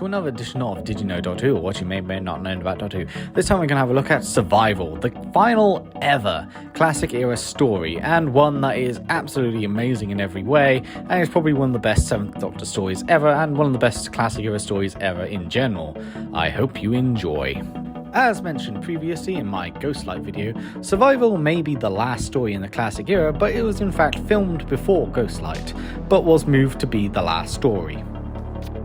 to another edition of Did You Know Doctor Who, or what you may or may not know about Doctor Who. This time we're going to have a look at Survival, the final ever classic era story, and one that is absolutely amazing in every way, and is probably one of the best 7th Doctor stories ever, and one of the best classic era stories ever in general. I hope you enjoy. As mentioned previously in my Ghostlight video, Survival may be the last story in the classic era, but it was in fact filmed before Ghostlight, but was moved to be the last story.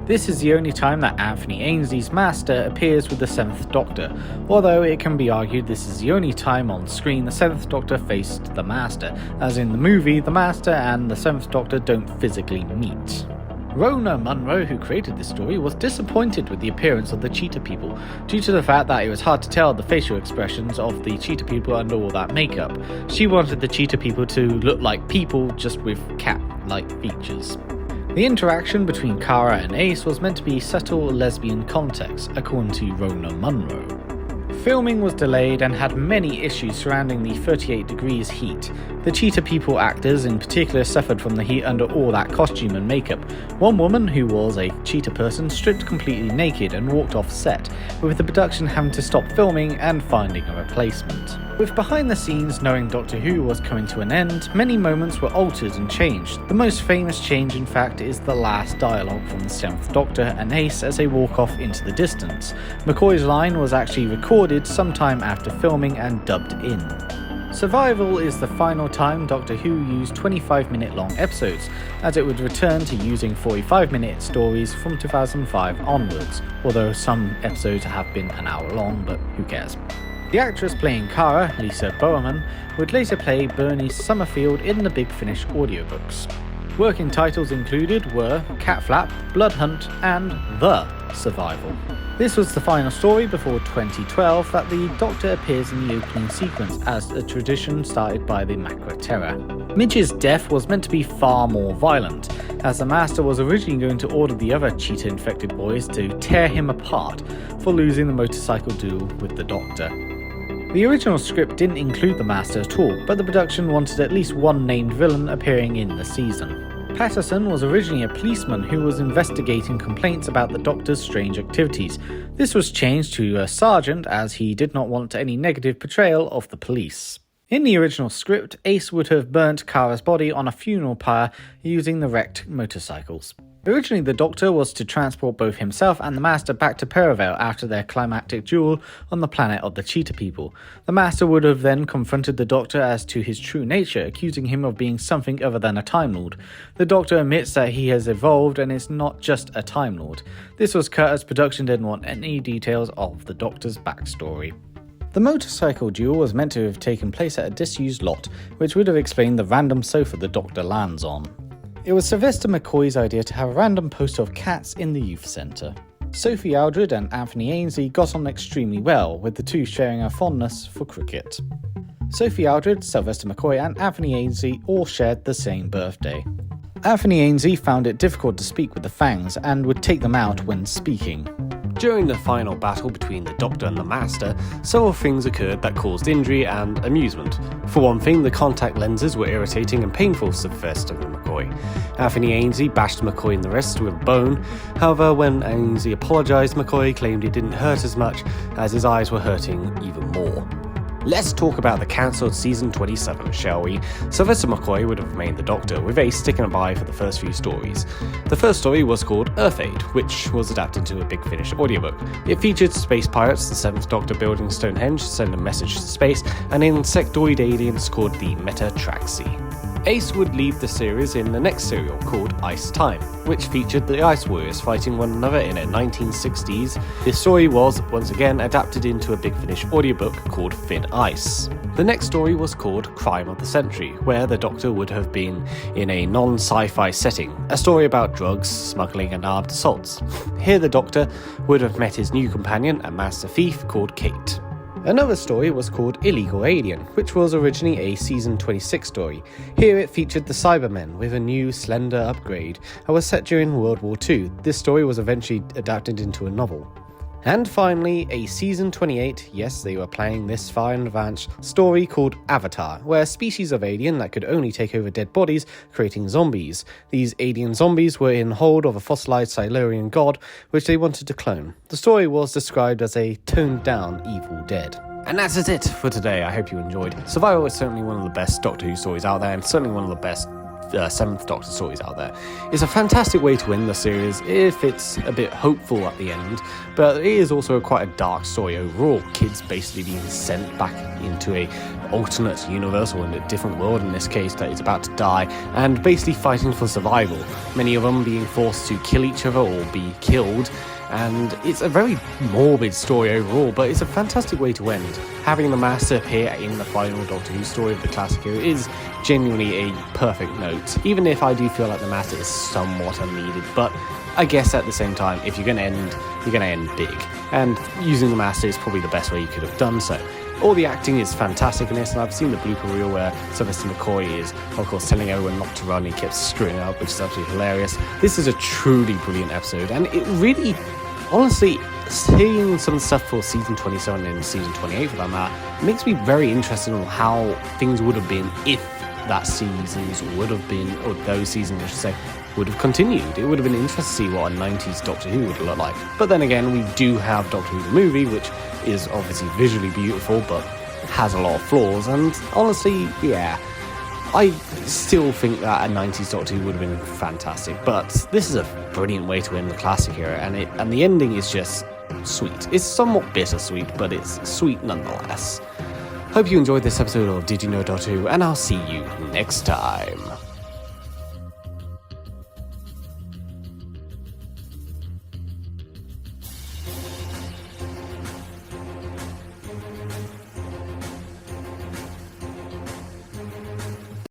This is the only time that Anthony Ainsley's Master appears with the 7th Doctor, although it can be argued this is the only time on screen the 7th Doctor faced the Master, as in the movie the Master and the 7th Doctor don't physically meet. Rona Munro, who created this story, was disappointed with the appearance of the Cheetah People, due to the fact that it was hard to tell the facial expressions of the Cheetah People under all that makeup. She wanted the Cheetah People to look like people, just with cat-like features. The interaction between Kara and Ace was meant to be subtle lesbian context, according to Rona Munro. Filming was delayed and had many issues surrounding the 38 degrees heat. The Cheetah People actors in particular suffered from the heat under all that costume and makeup. One woman, who was a cheetah person, stripped completely naked and walked off set, with the production having to stop filming and finding a replacement. With behind the scenes knowing Doctor Who was coming to an end, many moments were altered and changed. The most famous change, in fact, is the last dialogue from the 7th Doctor and Ace as they walk off into the distance. McCoy's line was actually recorded sometime after filming and dubbed in. Survival is the final time Doctor Who used 25-minute long episodes, as it would return to using 45-minute stories from 2005 onwards, although some episodes have been an hour long, but who cares. The actress playing Kara, Lisa Bowerman, would later play Bernice Summerfield in the Big Finish audiobooks. Working titles included were Cat Flap, Blood Hunt, and The Survival. This was the final story before 2012 that the Doctor appears in the opening sequence, as a tradition started by the Macra Terror. Midge's death was meant to be far more violent, as the Master was originally going to order the other cheetah-infected boys to tear him apart for losing the motorcycle duel with the Doctor. The original script didn't include the Master at all, but the production wanted at least one named villain appearing in the season. Patterson was originally a policeman who was investigating complaints about the Doctor's strange activities. This was changed to a sergeant, as he did not want any negative portrayal of the police. In the original script, Ace would have burnt Kara's body on a funeral pyre using the wrecked motorcycles. Originally, the Doctor was to transport both himself and the Master back to Perivale after their climactic duel on the planet of the Cheetah People. The Master would have then confronted the Doctor as to his true nature, accusing him of being something other than a Time Lord. The Doctor admits that he has evolved and is not just a Time Lord. This was cut as production didn't want any details of the Doctor's backstory. The motorcycle duel was meant to have taken place at a disused lot, which would have explained the random sofa the Doctor lands on. It was Sylvester McCoy's idea to have a random poster of cats in the youth centre. Sophie Aldred and Anthony Ainsley got on extremely well, with the two sharing a fondness for cricket. Sophie Aldred, Sylvester McCoy and Anthony Ainsley all shared the same birthday. Anthony Ainsley found it difficult to speak with the Fangs and would take them out when speaking. During the final battle between the Doctor and the Master, several things occurred that caused injury and amusement. For one thing, the contact lenses were irritating and painful to Sylvester and McCoy. Anthony Ainsley bashed McCoy in the wrist with a bone. However, when Ainsley apologised, McCoy claimed it didn't hurt as much, as his eyes were hurting even more. Let's talk about the cancelled season 27, shall we? Sylvester McCoy would have remained the Doctor, with Ace sticking by for the first few stories. The first story was called Earth Aid, which was adapted to a Big Finish audiobook. It featured space pirates, the 7th Doctor building Stonehenge to send a message to space, and insectoid aliens called the Metatraxi. Ace would leave the series in the next serial called Ice Time, which featured the Ice Warriors fighting one another in a 1960s. This story was, once again, adapted into a Big Finish audiobook called Thin Ice. The next story was called Crime of the Century, where the Doctor would have been in a non-sci-fi setting, a story about drugs, smuggling and armed assaults. Here the Doctor would have met his new companion, a master thief called Kate. Another story was called Illegal Alien, which was originally a Season 26 story. Here it featured the Cybermen with a new, slender upgrade and was set during World War II. This story was eventually adapted into a novel. And finally, a season 28, yes, they were planning this far in advance, story called Avatar, where a species of alien that could only take over dead bodies, creating zombies. These alien zombies were in hold of a fossilized Silurian god, which they wanted to clone. The story was described as a toned-down Evil Dead. And that's it for today. I hope you enjoyed. Survival is certainly one of the best Doctor Who stories out there, and certainly one of the best Seventh Doctor stories out there. It's a fantastic way to end the series if it's a bit hopeful at the end, but it is also quite a dark story overall. Kids basically being sent back into a alternate universe, or in a different world in this case, that is about to die, and basically fighting for survival. Many of them being forced to kill each other or be killed. And it's a very morbid story overall, but it's a fantastic way to end. Having the Master appear in the final Doctor Who story of the classic era is genuinely a perfect note, even if I do feel like the Master is somewhat unneeded. But I guess at the same time, if you're going to end, you're going to end big. And using the Master is probably the best way you could have done so. All the acting is fantastic in this, and I've seen the blooper reel where Sylvester McCoy is, of course, telling everyone not to run. He kept screwing up, which is absolutely hilarious. This is a truly brilliant episode, and it really, honestly, seeing some stuff for season 27 and season 28 for that matter, makes me very interested in how things would have been if that seasons would have been, or those seasons, I should say, would have continued. It would have been interesting to see what a 90s Doctor Who would look like. But then again, we do have Doctor Who the movie, which is obviously visually beautiful, but has a lot of flaws, and honestly, yeah, I still think that a 90s Doctor Who would have been fantastic, but this is a brilliant way to end the classic era, and the ending is just sweet. It's somewhat bittersweet, but it's sweet nonetheless. Hope you enjoyed this episode of Did You Know Doctor Who, and I'll see you next time.